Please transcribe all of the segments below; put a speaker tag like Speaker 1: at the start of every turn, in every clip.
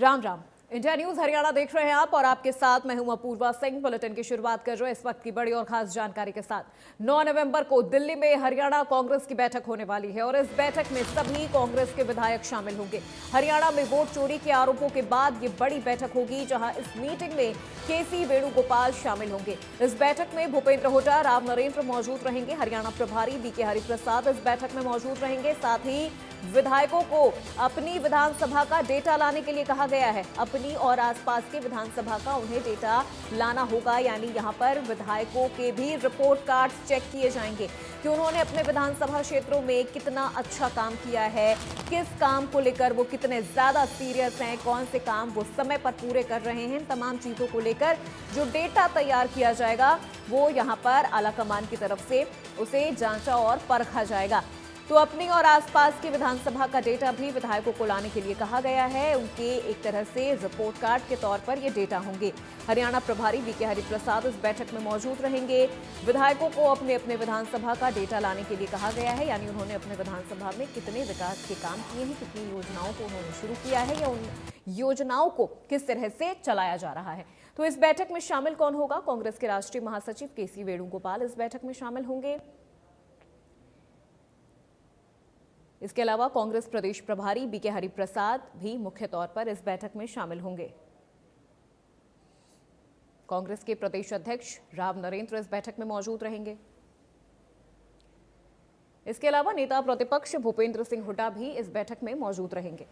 Speaker 1: Ram Ram. India news Haryana देख रहे हैं आप और आपके साथ मैं हूं अपूर्वा सिंह। बुलेटिन की शुरुआत कर रहे हैं इस वक्त की बड़ी और खास जानकारी के साथ। 9 नवंबर को दिल्ली में हरियाणा कांग्रेस की बैठक होने वाली है और इस बैठक में सभी कांग्रेस के विधायक शामिल होंगे। हरियाणा में वोट चोरी के आरोपों के बाद ये बड़ी बैठक होगी, जहां इस मीटिंग में केसी वेणुगोपाल शामिल होंगे। इस बैठक में भूपेंद्र हुड्डा, राव नरेंद्र मौजूद रहेंगे। हरियाणा प्रभारी बीके हरिप्रसाद इस बैठक में मौजूद रहेंगे। साथ ही विधायकों को अपनी विधानसभा का डेटा लाने के लिए कहा गया है। अपनी और आसपास के विधानसभा का उन्हें डेटा लाना होगा, यानी यहां पर विधायकों के भी रिपोर्ट कार्ड चेक किए जाएंगे कि उन्होंने अपने विधानसभा क्षेत्रों में कितना अच्छा काम किया है, किस काम को लेकर वो कितने ज्यादा सीरियस हैं, कौन से काम वो समय पर पूरे कर रहे हैं। तमाम चीजों को लेकर जो डेटा तैयार किया जाएगा वो यहाँ पर आलाकमान की तरफ से उसे जांचा और परखा जाएगा। तो अपनी और आसपास की विधानसभा का डेटा भी विधायकों को लाने के लिए कहा गया है। उनके एक तरह से रिपोर्ट कार्ड के तौर पर ये डेटा होंगे। हरियाणा प्रभारी बीके हरिप्रसाद इस बैठक में मौजूद रहेंगे। विधायकों को अपने अपने विधानसभा का डेटा लाने के लिए कहा गया है, यानी उन्होंने अपने विधानसभा में कितने विकास के काम किए हैं, कितनी योजनाओं को उन्होंने शुरू किया है या उन योजनाओं को किस तरह से चलाया जा रहा है। तो इस बैठक में शामिल कौन होगा? कांग्रेस के राष्ट्रीय महासचिव केसी वेणुगोपाल इस बैठक में शामिल होंगे। इसके अलावा कांग्रेस प्रदेश प्रभारी बीके हरिप्रसाद भी मुख्य तौर पर इस बैठक में शामिल होंगे। कांग्रेस के प्रदेश अध्यक्ष राव नरेंद्र इस बैठक में मौजूद रहेंगे। इसके अलावा नेता प्रतिपक्ष भूपेंद्र सिंह हुड्डा भी इस बैठक में मौजूद रहेंगे।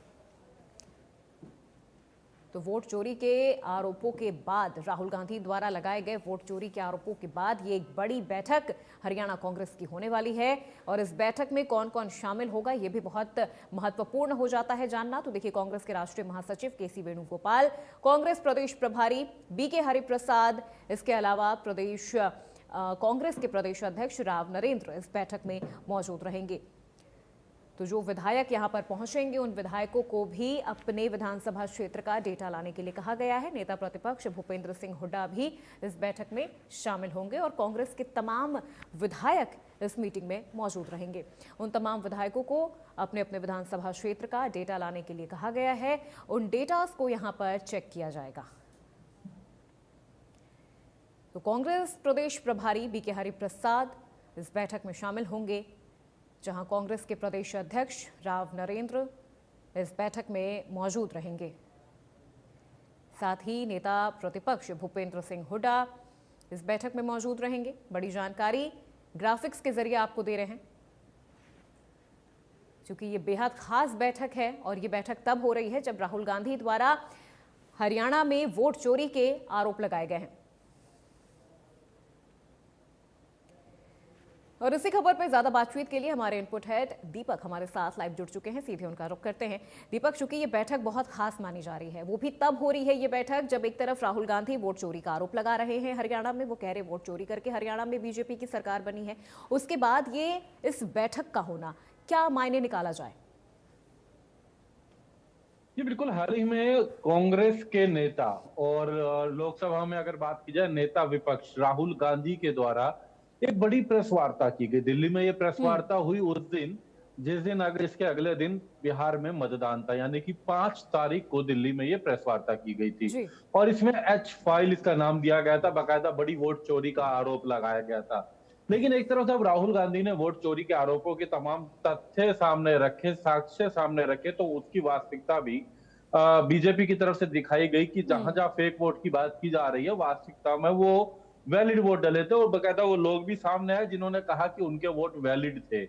Speaker 1: तो वोट चोरी के आरोपों के बाद, राहुल गांधी द्वारा लगाए गए वोट चोरी के आरोपों के बाद ये एक बड़ी बैठक हरियाणा कांग्रेस की होने वाली है और इस बैठक में कौन कौन शामिल होगा ये भी बहुत महत्वपूर्ण हो जाता है जानना। तो देखिए, कांग्रेस के राष्ट्रीय महासचिव केसी वेणुगोपाल, कांग्रेस प्रदेश प्रभारी बीके हरिप्रसाद, इसके अलावा कांग्रेस के प्रदेश अध्यक्ष राव नरेंद्र इस बैठक में मौजूद रहेंगे। तो जो विधायक यहां पर पहुंचेंगे उन विधायकों को भी अपने विधानसभा क्षेत्र का डेटा लाने के लिए कहा गया है। नेता प्रतिपक्ष भूपेंद्र सिंह हुड्डा भी इस बैठक में शामिल होंगे और कांग्रेस के तमाम विधायक इस मीटिंग में मौजूद रहेंगे। उन तमाम विधायकों को अपने अपने विधानसभा क्षेत्र का डेटा लाने के लिए कहा गया है। उन डेटास को यहां पर चेक किया जाएगा। तो कांग्रेस प्रदेश प्रभारी बीके हरिप्रसाद इस बैठक में शामिल होंगे, जहां कांग्रेस के प्रदेश अध्यक्ष राव नरेंद्र इस बैठक में मौजूद रहेंगे। साथ ही नेता प्रतिपक्ष भूपेंद्र सिंह हुड्डा इस बैठक में मौजूद रहेंगे। बड़ी जानकारी ग्राफिक्स के जरिए आपको दे रहे हैं, क्योंकि ये बेहद खास बैठक है और ये बैठक तब हो रही है जब राहुल गांधी द्वारा हरियाणा में वोट चोरी के आरोप लगाए गए हैं। और इसी खबर पर ज्यादा बातचीत के लिए हमारे इनपुट हेड दीपक हमारे साथ लाइव जुड़ चुके हैं। सीधे उनका रुख करते हैं। दीपक, चूंकि ये बैठक बहुत खास मानी जा रही है, वो भी तब हो रही है ये बैठक जब एक तरफ राहुल गांधी वोट चोरी का आरोप लगा रहे हैं हरियाणा में। वो कह रहे वोट चोरी करके हरियाणा में बीजेपी की सरकार बनी है। उसके बाद ये इस बैठक का होना, क्या मायने निकाला जाए?
Speaker 2: जी बिल्कुल, हाल ही में कांग्रेस के नेता और लोकसभा में अगर बात की जाए नेता विपक्ष राहुल गांधी के द्वारा एक बड़ी प्रेस वार्ता की गई। दिल्ली में ये प्रेस वार्ता हुई उस दिन जिस दिन अगर इसके अगले दिन बिहार में मतदान था, यानी कि 5 तारीख को दिल्ली में ये प्रेस वार्ता की गई थी और इसमें एच फाइल इसका नाम दिया गया था। बाकायदा बड़ी वोट चोरी का आरोप लगाया गया था। लेकिन एक तरफ जब राहुल गांधी ने वोट चोरी के आरोपों के तमाम तथ्य सामने रखे, साक्ष्य सामने रखे, तो उसकी वास्तविकता भी बीजेपी की तरफ से दिखाई गई कि जहां जहां फेक वोट की बात की जा रही है, वास्तविकता में वो वैलिड वोट डले थे और बकायदा वो लोग भी सामने आए जिन्होंने कहा कि उनके वोट वैलिड थे।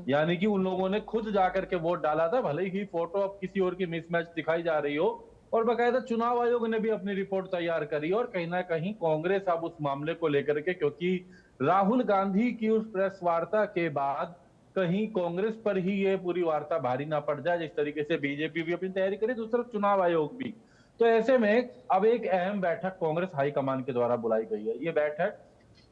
Speaker 2: यानी कि उन लोगों ने खुद जाकर के वोट डाला था, भले ही फोटो अब किसी और की मिसमैच दिखाई जा रही हो। और बकायदा चुनाव आयोग ने भी अपनी रिपोर्ट तैयार करी और कहीं ना कहीं कांग्रेस अब उस मामले को लेकर के, क्योंकि राहुल गांधी की उस प्रेस वार्ता के बाद कहीं कांग्रेस पर ही ये पूरी वार्ता भारी ना पड़ जाए, जिस तरीके से बीजेपी भी अपनी तैयारी करे, दूसरी तरफ चुनाव आयोग भी। तो ऐसे में अब एक अहम बैठक कांग्रेस हाईकमान के द्वारा बुलाई गई है। ये बैठक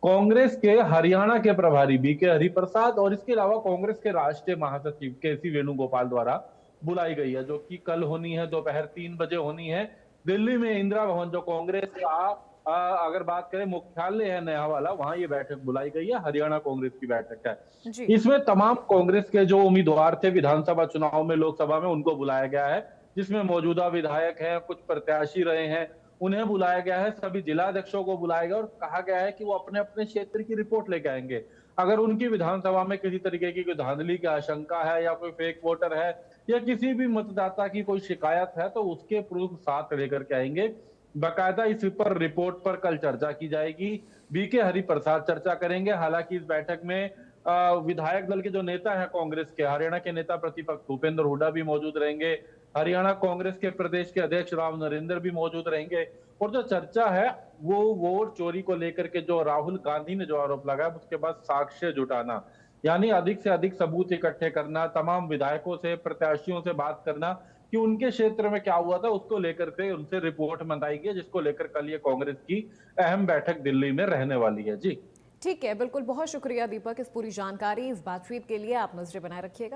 Speaker 2: कांग्रेस के हरियाणा के प्रभारी बीके हरिप्रसाद और इसके अलावा कांग्रेस के राष्ट्रीय महासचिव केसी वेणुगोपाल द्वारा बुलाई गई है, जो कि कल होनी है, दोपहर 3 बजे होनी है दिल्ली में इंदिरा भवन, जो कांग्रेस का अगर बात करें मुख्यालय है नया वाला, वहां ये बैठक बुलाई गई है। हरियाणा कांग्रेस की बैठक है। इसमें तमाम कांग्रेस के जो उम्मीदवार थे विधानसभा चुनाव में, लोकसभा में, उनको बुलाया गया है। जिसमें मौजूदा विधायक हैं, कुछ प्रत्याशी रहे हैं, उन्हें बुलाया गया है। सभी जिलाध्यक्षों को बुलाया गया और कहा गया है कि वो अपने-अपने क्षेत्र की रिपोर्ट लेके आएँगे। अगर उनकी विधानसभा में किसी तरीके की कोई धांधली की आशंका है या कोई फेक वोटर है या किसी भी मतदाता की कोई शिकायत है, तो उसके प्रूफ साथ लेकर के आएँगे। बाकायदा इस पर रिपोर्ट पर कल चर्चा की जाएगी। बीके हरिप्रसाद चर्चा करेंगे। हालाँकि इस बैठक में विधायक दल के जो नेता हैं कांग्रेस के, हरियाणा के नेता प्रतिपक्ष भूपेंद्र हुड्डा भी मौजूद रहेंगे। हरियाणा कांग्रेस के प्रदेश के अध्यक्ष राव नरेंद्र भी मौजूद रहेंगे। और जो चर्चा है वो वोट चोरी को लेकर के जो राहुल गांधी ने जो आरोप लगाया उसके बाद साक्ष्य जुटाना, यानी अधिक से अधिक सबूत इकट्ठे करना, तमाम विधायकों से, प्रत्याशियों से बात करना कि उनके क्षेत्र में क्या हुआ था, उसको लेकर के उनसे रिपोर्ट मंगाई है, जिसको लेकर कल ये कांग्रेस की अहम बैठक दिल्ली में रहने वाली है। जी
Speaker 1: ठीक है, बिल्कुल। बहुत शुक्रिया दीपक इस पूरी जानकारी, इस बातचीत के लिए। आप नजरें बनाए रखिएगा।